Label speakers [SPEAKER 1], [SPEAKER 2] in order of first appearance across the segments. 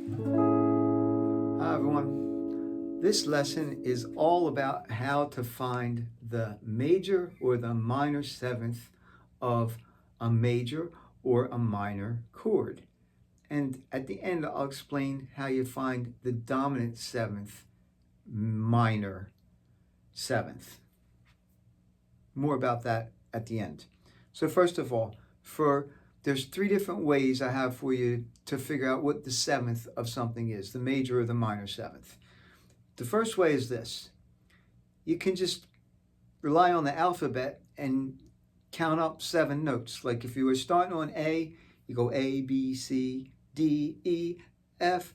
[SPEAKER 1] Hi everyone. This lesson is all about how to find the major or the minor seventh of a major or a minor chord. And at the end, I'll explain how you find the dominant seventh, minor seventh. More about that at the end. So first of all, there's three different ways I have for you to figure out what the seventh of something is, the major or the minor seventh. The first way is this. You can just rely on the alphabet and count up 7 notes. Like if you were starting on A, you go A, B, C, D, E, F,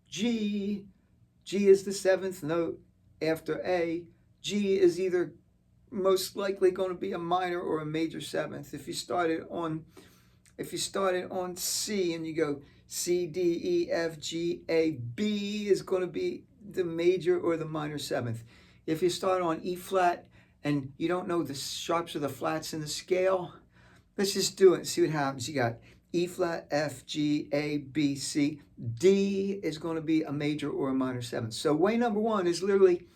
[SPEAKER 1] G. G is the 7th note after A. G is either most likely going to be a minor or a major seventh. If you started on C and you go C, D, E, F, G, A, B is going to be the major or the minor seventh. If you start on E flat and you don't know the sharps or the flats in the scale, let's just do it and see what happens. You got E flat, F, G, A, B, C. D is going to be a major or a minor seventh. So way number 1 is literally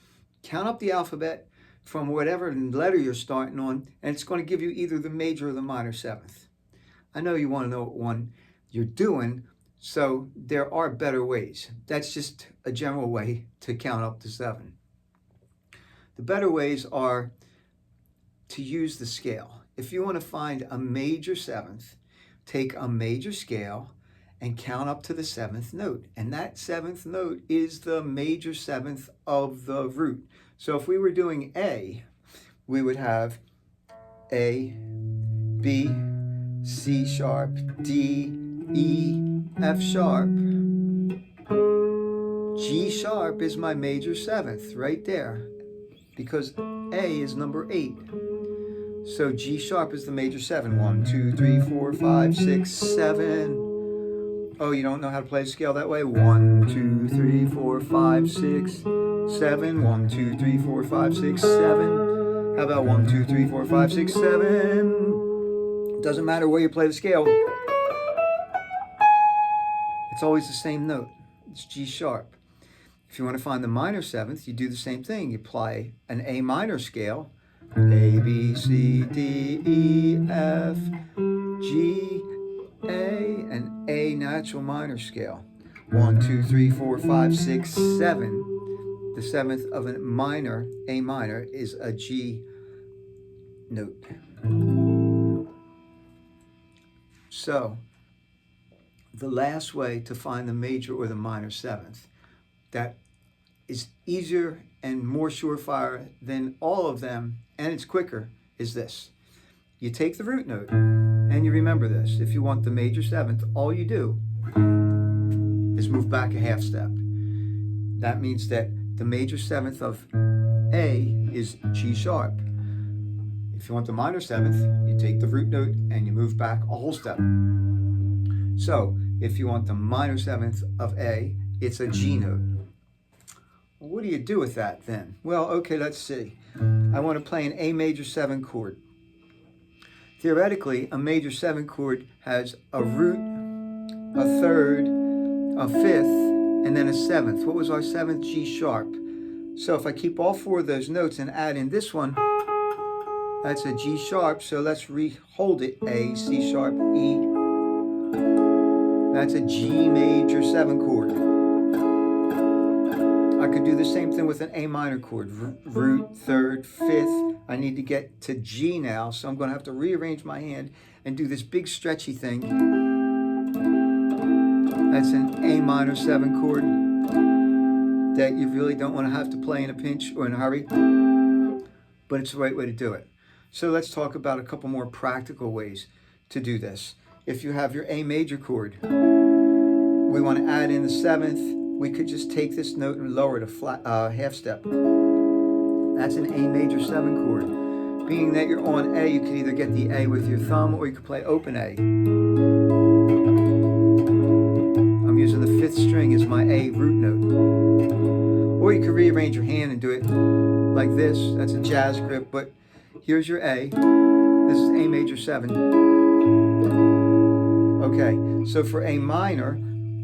[SPEAKER 1] count up the alphabet from whatever letter you're starting on, and it's going to give you either the major or the minor seventh. I know you want to know what one you're doing, so there are better ways. That's just a general way to count up to 7. The better ways are to use the scale. If you want to find a major seventh, take a major scale and count up to the 7th note. And that 7th note is the major seventh of the root. So if we were doing A, we would have A, B, C sharp, D, E, F sharp. G sharp is my major seventh right there because A is number 8. So G sharp is the major 7. 1, 2, 3, 4, 5, 6, 7. Oh, you don't know how to play the scale that way? 1, 2, 3, 4, 5, 6, 7. 1, 2, 3, 4, 5, 6, 7. How about 1, 2, 3, 4, 5, 6, 7? Doesn't matter where you play the scale. It's always the same note. It's G sharp. If you want to find the minor seventh, you do the same thing. You apply an A minor scale. A, B, C, D, E, F, G, A, and A natural minor scale. 1, 2, 3, 4, 5, 6, 7. The 7th of a minor, A minor, is a G note. So, the last way to find the major or the minor 7th, that is easier and more surefire than all of them, and it's quicker, is this. You take the root note, and you remember this. If you want the major 7th, all you do is move back a half step. That means that the major 7th of A is G sharp. If you want the minor 7th, you take the root note and you move back a whole step. So, if you want the minor 7th of A, it's a G note. Well, what do you do with that then? Well, okay, let's see. I want to play an A major 7 chord. Theoretically, a major 7 chord has a root, a third, a 5th, and then a 7th. What was our 7th? G sharp. So if I keep all 4 of those notes and add in this one, that's a G sharp, so let's hold it. A, C sharp, E. That's a G major 7 chord. I could do the same thing with an A minor chord. Root, third, 5th. I need to get to G now, so I'm going to have to rearrange my hand and do this big stretchy thing. That's an A minor 7 chord that you really don't want to have to play in a pinch or in a hurry, but it's the right way to do it. So let's talk about a couple more practical ways to do this. If you have your A major chord, we want to add in the 7th. We could just take this note and lower it a flat half step. That's an A major 7 chord. Being that you're on A, you can either get the A with your thumb or you can play open A. I'm using the 5th string as my A root note. Or you can rearrange your hand and do it like this. That's a jazz grip, but here's your A. This is A major 7. Okay, so for A minor,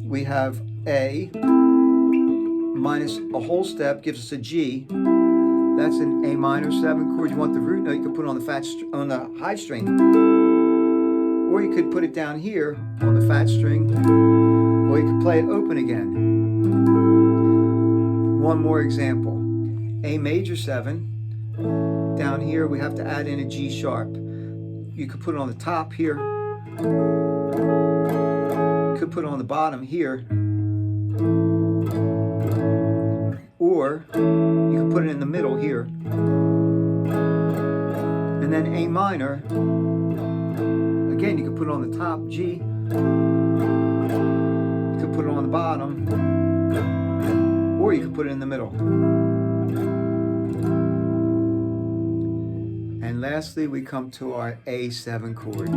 [SPEAKER 1] we have A minus a whole step gives us a G. That's an A minor 7 chord. You want the root note, you could put it on the on the high string, or you could put it down here on the fat string, or you could play it open again. One more example. A major 7. Down here we have to add in a G sharp. You could put it on the top here. You could put it on the bottom here. Or you could put it in the middle here. And then A minor. Again, you could put it on the top, G. You could put it on the bottom. Or you could put it in the middle. And lastly, we come to our A7 chord,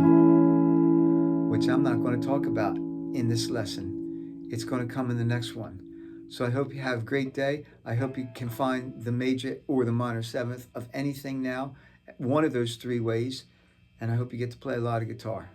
[SPEAKER 1] which I'm not going to talk about in this lesson. It's going to come in the next one. So I hope you have a great day. I hope you can find the major or the minor 7th of anything now, one of those 3 ways. And I hope you get to play a lot of guitar.